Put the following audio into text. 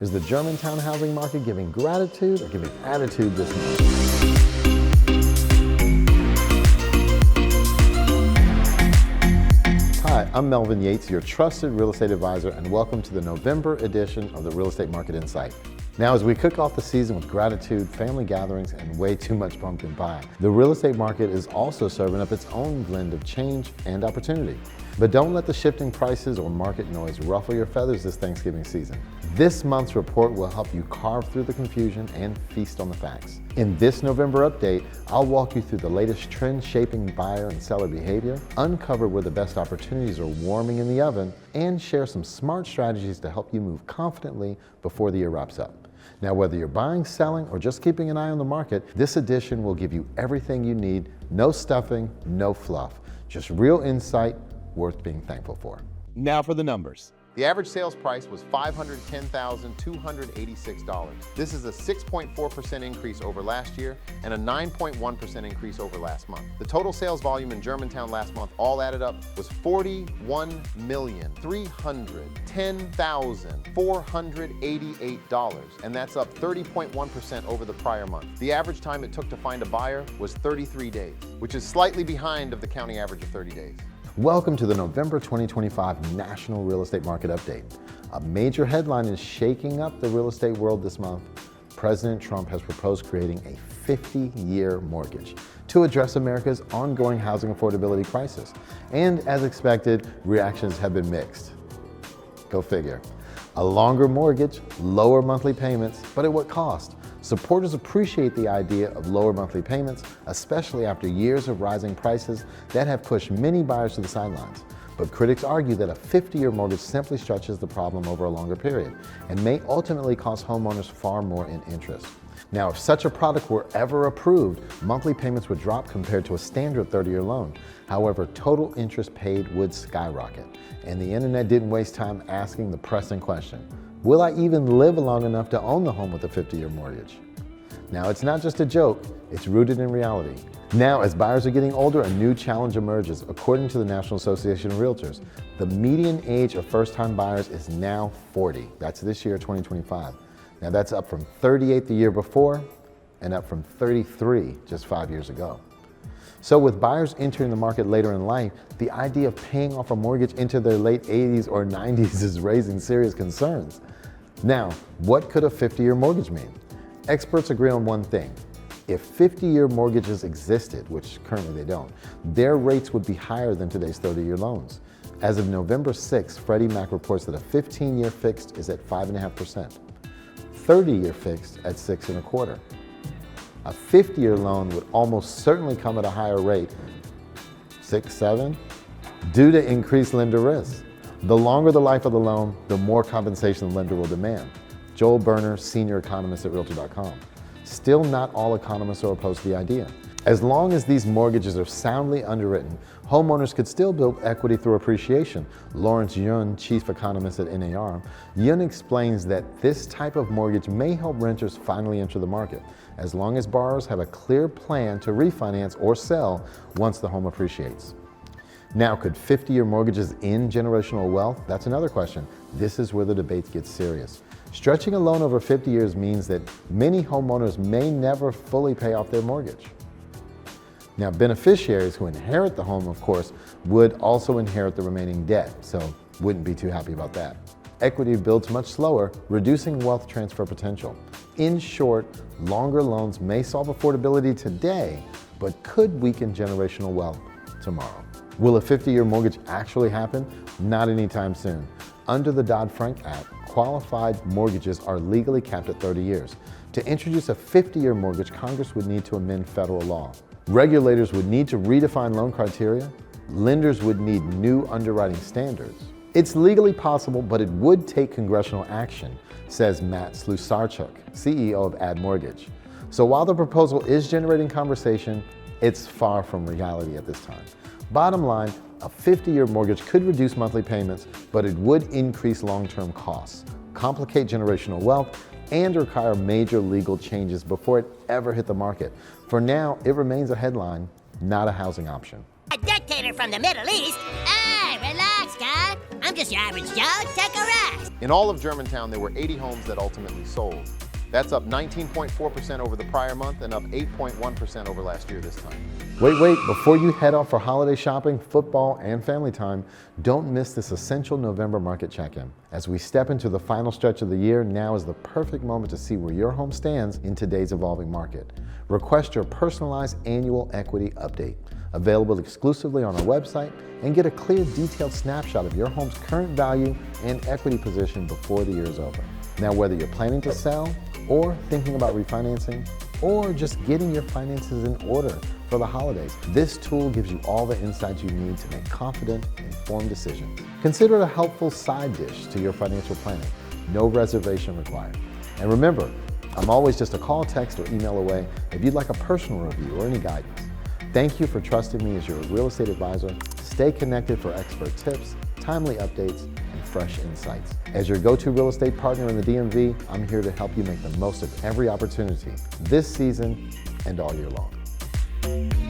Is the Germantown housing market giving gratitude or giving attitude this month? Hi, I'm Melvin Yates, your trusted real estate advisor, and welcome to the November edition of the Real Estate Market Insight. Now, as we kick off the season with gratitude, family gatherings, and way too much pumpkin pie, the real estate market is also serving up its own blend of change and opportunity. But don't let the shifting prices or market noise ruffle your feathers this Thanksgiving season. This month's report will help you carve through the confusion and feast on the facts. In this November update, I'll walk you through the latest trend-shaping buyer and seller behavior, uncover where the best opportunities are warming in the oven, and share some smart strategies to help you move confidently before the year wraps up. Now, whether you're buying, selling, or just keeping an eye on the market, this edition will give you everything you need. No stuffing, no fluff, just real insight worth being thankful for. Now for the numbers. The average sales price was $510,286. This is a 6.4% increase over last year and a 9.1% increase over last month. The total sales volume in Germantown last month, all added up, was $41,310,488, and that's up 30.1% over the prior month. The average time it took to find a buyer was 33 days, which is slightly behind of the county average of 30 days. Welcome to the November 2025 National Real Estate Market Update. A major headline is shaking up the real estate world this month. President Trump has proposed creating a 50-year mortgage to address America's ongoing housing affordability crisis. And as expected, reactions have been mixed. Go figure. A longer mortgage, lower monthly payments, but at what cost? Supporters appreciate the idea of lower monthly payments, especially after years of rising prices that have pushed many buyers to the sidelines. But critics argue that a 50-year mortgage simply stretches the problem over a longer period and may ultimately cost homeowners far more in interest. Now, if such a product were ever approved, monthly payments would drop compared to a standard 30-year loan. However, total interest paid would skyrocket. And the internet didn't waste time asking the pressing question: will I even live long enough to own the home with a 50-year mortgage? Now, it's not just a joke, it's rooted in reality. Now, as buyers are getting older, a new challenge emerges. According to the National Association of Realtors, the median age of first-time buyers is now 40. That's this year, 2025. Now, that's up from 38 the year before and up from 33 just 5 years ago. So with buyers entering the market later in life, the idea of paying off a mortgage into their late 80s or 90s is raising serious concerns. Now, what could a 50-year mortgage mean? Experts agree on one thing. If 50-year mortgages existed, which currently they don't, their rates would be higher than today's 30-year loans. As of November 6, Freddie Mac reports that a 15-year fixed is at 5.5%, 30-year fixed at 6.25%. A 50-year loan would almost certainly come at a higher rate, 6, 7, due to increased lender risk. The longer the life of the loan, the more compensation the lender will demand. Joel Berner, senior economist at Realtor.com. Still, not all economists are opposed to the idea. As long as these mortgages are soundly underwritten, homeowners could still build equity through appreciation. Lawrence Yun, chief economist at NAR, Yun explains that this type of mortgage may help renters finally enter the market, as long as borrowers have a clear plan to refinance or sell once the home appreciates. Now, could 50-year mortgages end generational wealth? That's another question. This is where the debate gets serious. Stretching a loan over 50 years means that many homeowners may never fully pay off their mortgage. Now, beneficiaries who inherit the home, of course, would also inherit the remaining debt, so wouldn't be too happy about that. Equity builds much slower, reducing wealth transfer potential. In short, longer loans may solve affordability today, but could weaken generational wealth tomorrow. Will a 50-year mortgage actually happen? Not anytime soon. Under the Dodd-Frank Act, qualified mortgages are legally capped at 30 years. To introduce a 50-year mortgage, Congress would need to amend federal law. Regulators would need to redefine loan criteria. Lenders would need new underwriting standards. It's legally possible, but it would take congressional action, says Matt Slusarchuk, CEO of Ad Mortgage. So while the proposal is generating conversation, it's far from reality at this time. Bottom line, a 50-year mortgage could reduce monthly payments, but it would increase long-term costs, complicate generational wealth, and require major legal changes before it ever hit the market. For now, it remains a headline, not a housing option. A dictator from the Middle East? Ah, relax. Scott. I'm just your average Joe. Take a rest. In all of Germantown, there were 80 homes that ultimately sold. That's up 19.4% over the prior month and up 8.1% over last year this time. Wait, before you head off for holiday shopping, football, and family time, don't miss this essential November market check-in. As we step into the final stretch of the year, now is the perfect moment to see where your home stands in today's evolving market. Request your personalized annual equity update, available exclusively on our website, and get a clear, detailed snapshot of your home's current value and equity position before the year is over. Now, whether you're planning to sell, or thinking about refinancing, or just getting your finances in order for the holidays, this tool gives you all the insights you need to make confident, informed decisions. Consider it a helpful side dish to your financial planning. No reservation required. And remember, I'm always just a call, text, or email away if you'd like a personal review or any guidance. Thank you for trusting me as your real estate advisor. Stay connected for expert tips, timely updates, and fresh insights. As your go-to real estate partner in the DMV, I'm here to help you make the most of every opportunity this season and all year long.